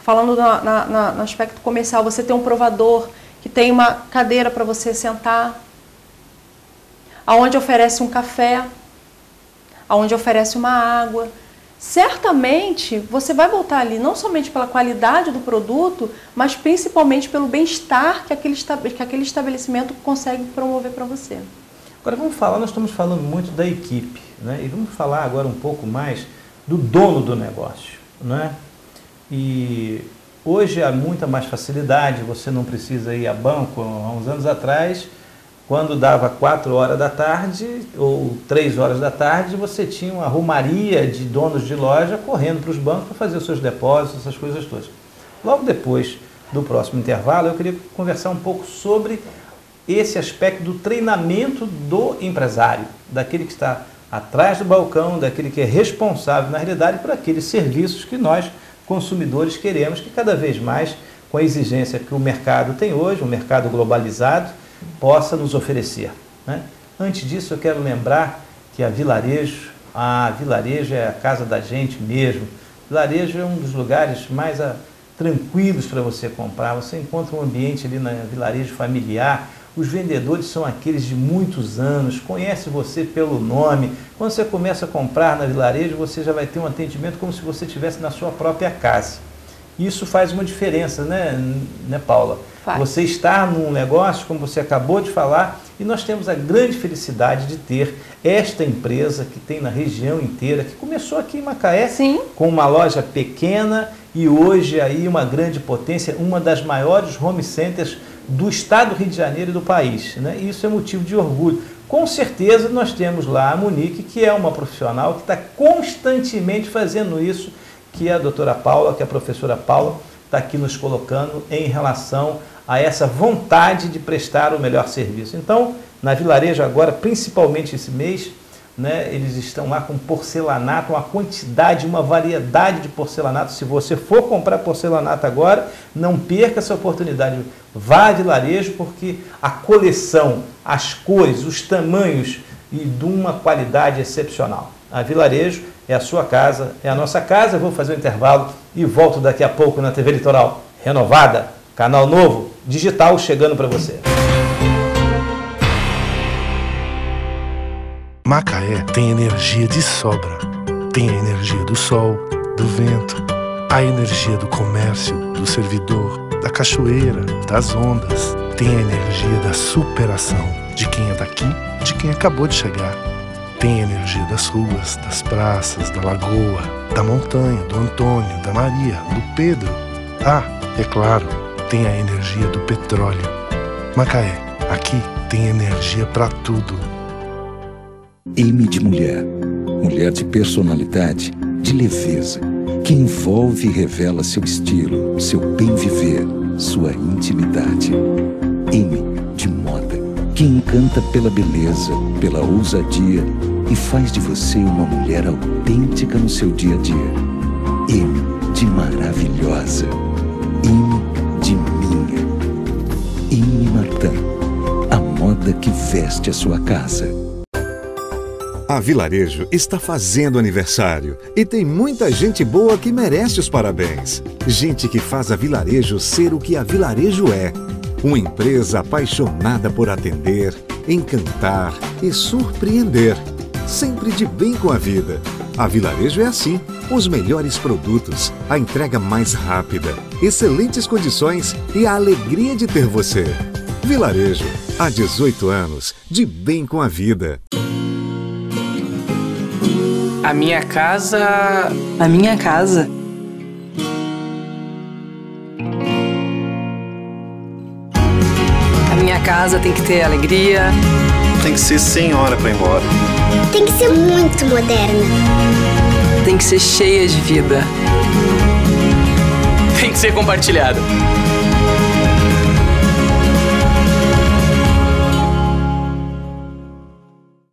falando no aspecto comercial, você ter um provador que tem uma cadeira para você sentar, aonde oferece um café, aonde oferece uma água. Certamente você vai voltar ali não somente pela qualidade do produto, mas principalmente pelo bem-estar que aquele estabelecimento consegue promover para você. Agora nós estamos falando muito da equipe, né? E vamos falar agora um pouco mais do dono do negócio, né? E hoje há muita mais facilidade, você não precisa ir a banco. Há uns anos atrás, quando dava 4 horas da tarde ou 3 horas da tarde, você tinha uma romaria de donos de loja correndo para os bancos para fazer os seus depósitos, essas coisas todas. Logo depois do próximo intervalo, eu queria conversar um pouco sobre esse aspecto do treinamento do empresário, daquele que está atrás do balcão, daquele que é responsável, na realidade, por aqueles serviços que nós, consumidores, queremos que cada vez mais, com a exigência que o mercado tem hoje, um mercado globalizado, possa nos oferecer, né? Antes disso, eu quero lembrar que a Vilarejo é a casa da gente mesmo. Vilarejo é um dos lugares mais tranquilos para você comprar. Você encontra um ambiente ali na Vilarejo familiar. Os vendedores são aqueles de muitos anos, conhece você pelo nome. Quando você começa a comprar na Vilarejo, você já vai ter um atendimento como se você estivesse na sua própria casa. Isso faz uma diferença, né Paula? Faz. Você está num negócio, como você acabou de falar, e nós temos a grande felicidade de ter esta empresa que tem na região inteira, que começou aqui em Macaé, Sim. com uma loja pequena e hoje aí uma grande potência, uma das maiores home centers do estado do Rio de Janeiro e do país, né? E isso é motivo de orgulho. Com certeza nós temos lá a Monique, que é uma profissional que está constantemente fazendo isso, que é a doutora Paula, que é a professora Paula, está aqui nos colocando em relação a essa vontade de prestar o melhor serviço. Então, na Vilarejo agora, principalmente esse mês, né, eles estão lá com porcelanato, uma quantidade, uma variedade de porcelanato. Se você for comprar porcelanato agora, não perca essa oportunidade. Vá a Vilarejo, porque a coleção, as cores, os tamanhos e de uma qualidade excepcional. A Vilarejo é a sua casa, é a nossa casa. Eu vou fazer um intervalo e volto daqui a pouco na TV Litoral renovada, canal novo, digital chegando para você. Macaé tem energia de sobra. Tem a energia do sol, do vento, a energia do comércio, do servidor, da cachoeira, das ondas. Tem a energia da superação de quem é daqui, de quem acabou de chegar. Tem a energia das ruas, das praças, da lagoa, da montanha, do Antônio, da Maria, do Pedro. Ah, é claro, tem a energia do petróleo. Macaé, aqui tem energia para tudo. M de mulher. Mulher de personalidade, de leveza, que envolve e revela seu estilo, seu bem viver, sua intimidade. M de moda, que encanta pela beleza, pela ousadia e faz de você uma mulher autêntica no seu dia a dia. M de maravilhosa. M de minha. M Martin, a moda que veste a sua casa. A Vilarejo está fazendo aniversário e tem muita gente boa que merece os parabéns. Gente que faz a Vilarejo ser o que a Vilarejo é. Uma empresa apaixonada por atender, encantar e surpreender. Sempre de bem com a vida. A Vilarejo é assim. Os melhores produtos, a entrega mais rápida, excelentes condições e a alegria de ter você. Vilarejo, há 18 anos, de bem com a vida. A minha casa... A minha casa. A minha casa tem que ter alegria. Tem que ser sem hora para ir embora. Tem que ser muito moderna. Tem que ser cheia de vida. Tem que ser compartilhado.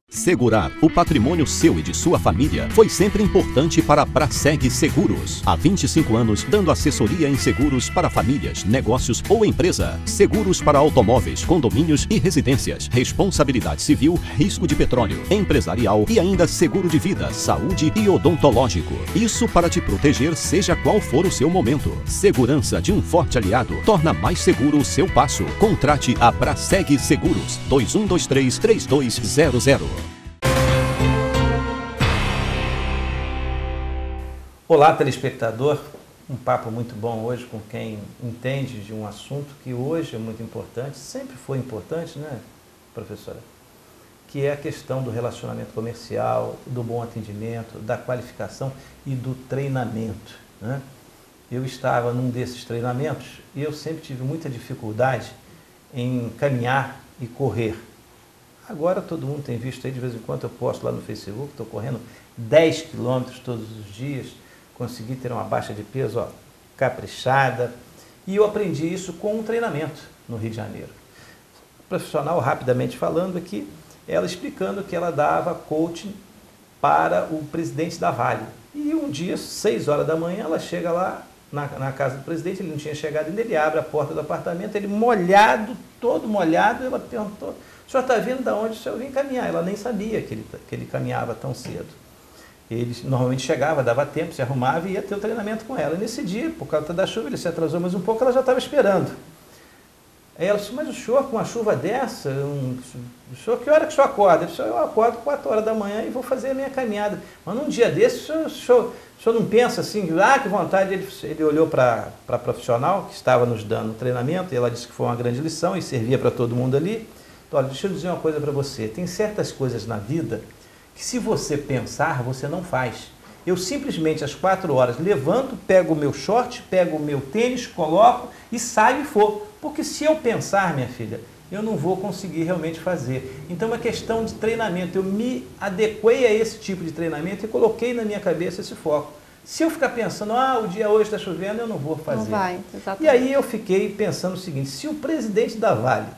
Segurar o patrimônio seu e de sua família foi sempre importante para a Braseg Seguros. Há 25 anos, dando assessoria em seguros para famílias, negócios ou empresa. Seguros para automóveis, condomínios e residências. Responsabilidade civil, risco de petróleo, empresarial e ainda seguro de vida, saúde e odontológico. Isso para te proteger, seja qual for o seu momento. Segurança de um forte aliado torna mais seguro o seu passo. Contrate a Braseg Seguros. 2123-3200. Olá, telespectador. Um papo muito bom hoje com quem entende de um assunto que hoje é muito importante, sempre foi importante, né, professora? Que é a questão do relacionamento comercial, do bom atendimento, da qualificação e do treinamento, né? Eu estava num desses treinamentos e eu sempre tive muita dificuldade em caminhar e correr. Agora todo mundo tem visto aí, de vez em quando eu posto lá no Facebook, estou correndo 10 quilômetros todos os dias, consegui ter uma baixa de peso, ó, caprichada, e eu aprendi isso com um treinamento no Rio de Janeiro. O profissional, rapidamente falando aqui, ela explicando que ela dava coaching para o presidente da Vale. E um dia, 6 horas da manhã, ela chega lá na casa do presidente, ele não tinha chegado ainda, ele abre a porta do apartamento, ele molhado, todo molhado, ela perguntou: o senhor está vindo de onde? O senhor vem caminhar. Ela nem sabia que ele caminhava tão cedo. Ele normalmente chegava, dava tempo, se arrumava e ia ter o treinamento com ela. E nesse dia, por causa da chuva, ele se atrasou mais um pouco, ela já estava esperando. Aí ela disse, mas o senhor com uma chuva dessa, o senhor, que hora que o senhor acorda? Eu acordo 4 horas da manhã e vou fazer a minha caminhada. Mas num dia desse, o senhor não pensa assim, que vontade. Ele olhou para a profissional que estava nos dando treinamento e ela disse que foi uma grande lição e servia para todo mundo ali. Então, olha, deixa eu dizer uma coisa para você, tem certas coisas na vida que se você pensar, você não faz. Eu simplesmente às 4 horas levanto, pego o meu short, pego o meu tênis, coloco e saio e for. Porque se eu pensar, minha filha, eu não vou conseguir realmente fazer. Então é uma questão de treinamento. Eu me adequei a esse tipo de treinamento e coloquei na minha cabeça esse foco. Se eu ficar pensando, o dia hoje está chovendo, eu não vou fazer. Não vai, exatamente. E aí eu fiquei pensando o seguinte, se o presidente da Vale,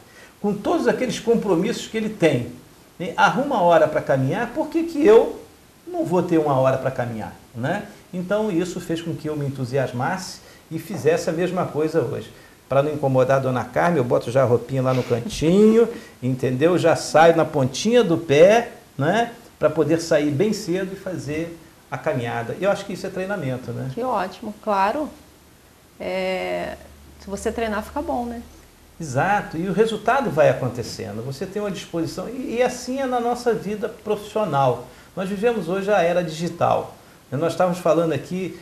com todos aqueles compromissos que ele tem, né, arruma hora para caminhar, por que eu não vou ter uma hora para caminhar, né? Então isso fez com que eu me entusiasmasse e fizesse a mesma coisa hoje. Para não incomodar a dona Carmen, eu boto já a roupinha lá no cantinho, entendeu? Já saio na pontinha do pé, né? Para poder sair bem cedo e fazer a caminhada. Eu acho que isso é treinamento, né? Que ótimo, claro. Se você treinar, fica bom, né? Exato, e o resultado vai acontecendo. Você tem uma disposição, e assim é na nossa vida profissional. Nós vivemos hoje a era digital. Nós estávamos falando aqui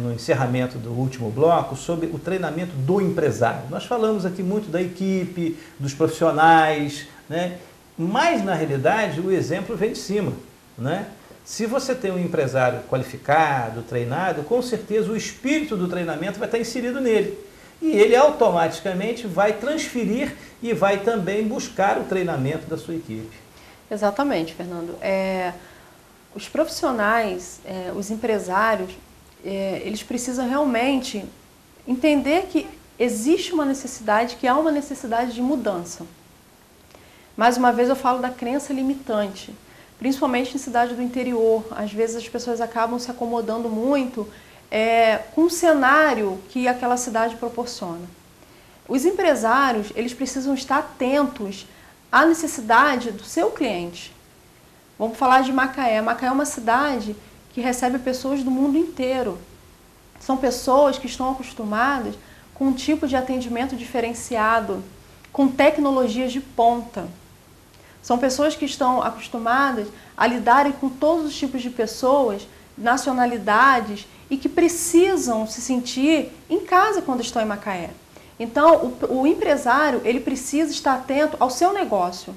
no encerramento do último bloco sobre o treinamento do empresário. Nós falamos aqui muito da equipe, dos profissionais, né? Mas na realidade o exemplo vem de cima, né? Se você tem um empresário qualificado, treinado, com certeza o espírito do treinamento vai estar inserido nele. E ele automaticamente vai transferir e vai também buscar o treinamento da sua equipe. Exatamente, Fernando. Os profissionais, os empresários, eles precisam realmente entender que existe uma necessidade, que há uma necessidade de mudança. Mais uma vez eu falo da crença limitante, principalmente em cidade do interior. Às vezes as pessoas acabam se acomodando muito com o cenário que aquela cidade proporciona. Os empresários, eles precisam estar atentos à necessidade do seu cliente. Vamos falar de Macaé. Macaé é uma cidade que recebe pessoas do mundo inteiro. São pessoas que estão acostumadas com um tipo de atendimento diferenciado, com tecnologias de ponta. São pessoas que estão acostumadas a lidarem com todos os tipos de pessoas, nacionalidades, e que precisam se sentir em casa quando estão em Macaé. Então, o empresário, ele precisa estar atento ao seu negócio.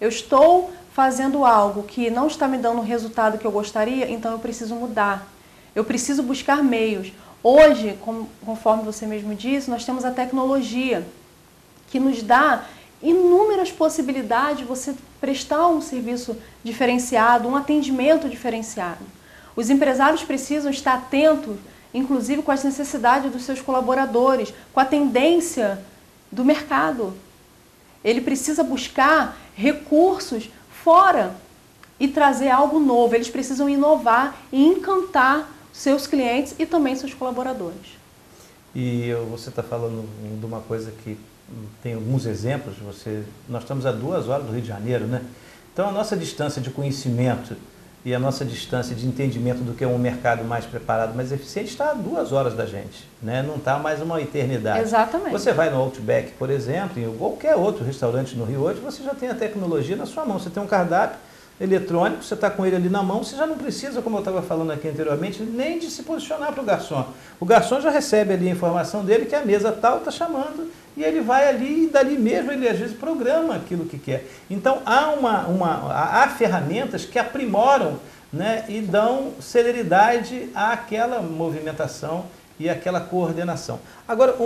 Eu estou fazendo algo que não está me dando o resultado que eu gostaria, então eu preciso mudar. Eu preciso buscar meios. Hoje, conforme você mesmo disse, nós temos a tecnologia que nos dá inúmeras possibilidades de você prestar um serviço diferenciado, um atendimento diferenciado. Os empresários precisam estar atentos, inclusive com as necessidades dos seus colaboradores, com a tendência do mercado. Ele precisa buscar recursos fora e trazer algo novo. Eles precisam inovar e encantar seus clientes e também seus colaboradores. E você está falando de uma coisa que tem alguns exemplos. Nós estamos a 2 horas do Rio de Janeiro, né? Então a nossa distância de conhecimento e a nossa distância de entendimento do que é um mercado mais preparado, mais eficiente, está a 2 horas da gente, né? Não está mais uma eternidade. Exatamente. Você vai no Outback, por exemplo, em qualquer outro restaurante no Rio hoje, você já tem a tecnologia na sua mão. Você tem um cardápio eletrônico, você está com ele ali na mão, você já não precisa, como eu estava falando aqui anteriormente, nem de se posicionar para o garçom. O garçom já recebe ali a informação dele que a mesa tal está chamando e ele vai ali e dali mesmo ele às vezes programa aquilo que quer. Então há ferramentas que aprimoram, né, e dão celeridade àquela movimentação e àquela coordenação. Agora,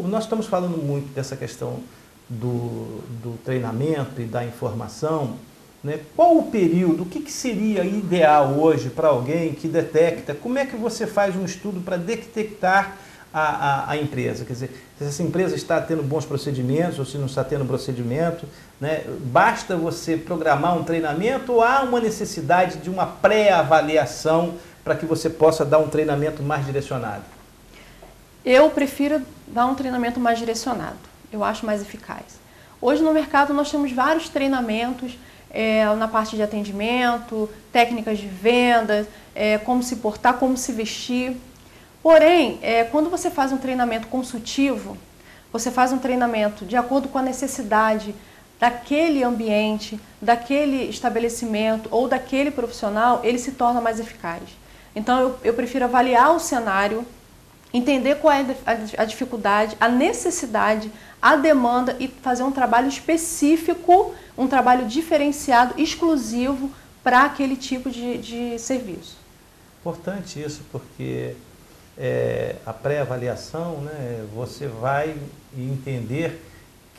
nós estamos falando muito dessa questão do treinamento e da informação. Né? Qual o período, o que seria ideal hoje para alguém que detecta? Como é que você faz um estudo para detectar a empresa? Quer dizer, se essa empresa está tendo bons procedimentos ou se não está tendo procedimento, né? Basta você programar um treinamento ou há uma necessidade de uma pré-avaliação para que você possa dar um treinamento mais direcionado? Eu prefiro dar um treinamento mais direcionado. Eu acho mais eficaz. Hoje no mercado nós temos vários treinamentos na parte de atendimento, técnicas de vendas, como se portar, como se vestir. Porém, quando você faz um treinamento consultivo, você faz um treinamento de acordo com a necessidade daquele ambiente, daquele estabelecimento ou daquele profissional, ele se torna mais eficaz. Então, eu prefiro avaliar o cenário, entender qual é a dificuldade, a necessidade, a demanda e fazer um trabalho específico, um trabalho diferenciado, exclusivo para aquele tipo de serviço. Importante isso, porque a pré-avaliação, né, você vai entender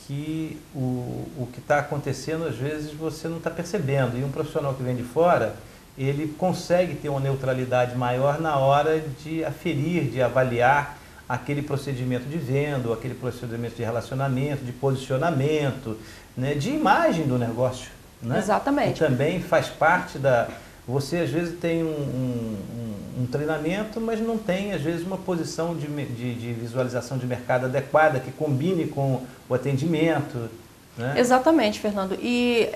que o que está acontecendo, às vezes, você não está percebendo. E um profissional que vem de fora, ele consegue ter uma neutralidade maior na hora de aferir, de avaliar aquele procedimento de venda, ou aquele procedimento de relacionamento, de posicionamento, né, de imagem do negócio. Né? Exatamente. E também faz parte da... Você, às vezes, tem um treinamento, mas não tem, às vezes, uma posição de visualização de mercado adequada, que combine com o atendimento. Né? Exatamente, Fernando. E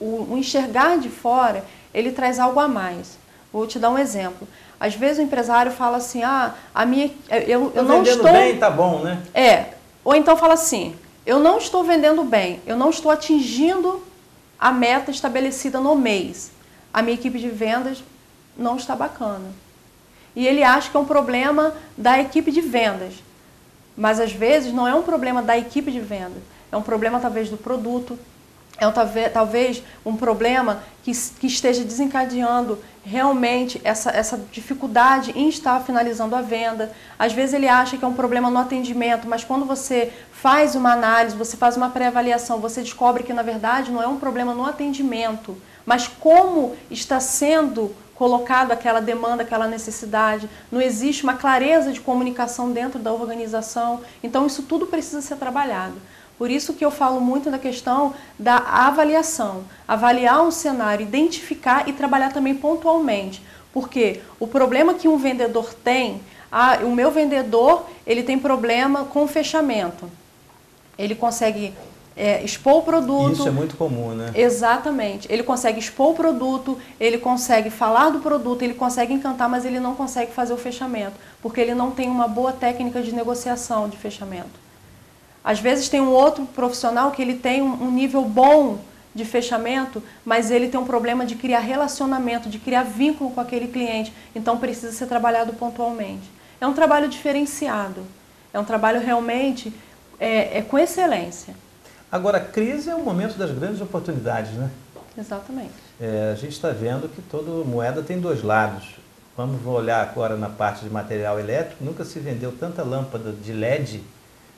o enxergar de fora, ele traz algo a mais. Vou te dar um exemplo. Às vezes o empresário fala assim, eu não estou... vendendo bem, tá bom, né? Ou então fala assim, eu não estou vendendo bem, eu não estou atingindo a meta estabelecida no mês. A minha equipe de vendas não está bacana. E ele acha que é um problema da equipe de vendas. Mas às vezes não é um problema da equipe de vendas. É um problema talvez do produto, talvez um problema que esteja desencadeando realmente essa dificuldade em estar finalizando a venda. Às vezes ele acha que é um problema no atendimento, mas quando você faz uma análise, você faz uma pré-avaliação, você descobre que na verdade não é um problema no atendimento, mas como está sendo colocado aquela demanda, aquela necessidade, não existe uma clareza de comunicação dentro da organização, então isso tudo precisa ser trabalhado. Por isso que eu falo muito da questão da avaliação, avaliar um cenário, identificar e trabalhar também pontualmente, porque o problema que um vendedor tem, o meu vendedor, ele tem problema com o fechamento, ele consegue expor o produto. Isso é muito comum, né? Exatamente. Ele consegue expor o produto, ele consegue falar do produto, ele consegue encantar, mas ele não consegue fazer o fechamento, porque ele não tem uma boa técnica de negociação de fechamento. Às vezes tem um outro profissional que ele tem um nível bom de fechamento, mas ele tem um problema de criar relacionamento, de criar vínculo com aquele cliente, então precisa ser trabalhado pontualmente. É um trabalho diferenciado, é um trabalho realmente com excelência. Agora, a crise é o momento das grandes oportunidades, né? Exatamente. A gente está vendo que toda moeda tem dois lados. Vamos olhar agora na parte de material elétrico, nunca se vendeu tanta lâmpada de LED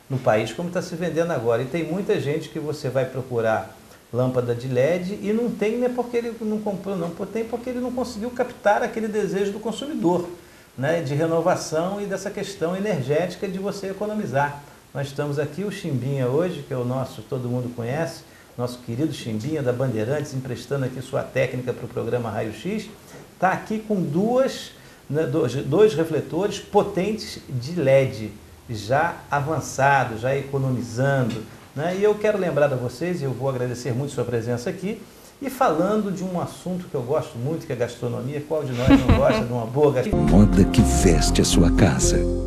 no país como está se vendendo agora. E tem muita gente que você vai procurar lâmpada de LED e não tem, não é porque ele não comprou, não, tem porque ele não conseguiu captar aquele desejo do consumidor, né, de renovação e dessa questão energética de você economizar. Nós estamos aqui, o Chimbinha hoje, que é o nosso, todo mundo conhece, nosso querido Chimbinha da Bandeirantes, emprestando aqui sua técnica para o programa Raio X, está aqui com dois refletores potentes de LED, já avançado, já economizando, né? E eu quero lembrar a vocês, e eu vou agradecer muito sua presença aqui, e falando de um assunto que eu gosto muito, que é gastronomia. Qual de nós não gosta de uma boa gastronomia? Moda que veste a sua casa.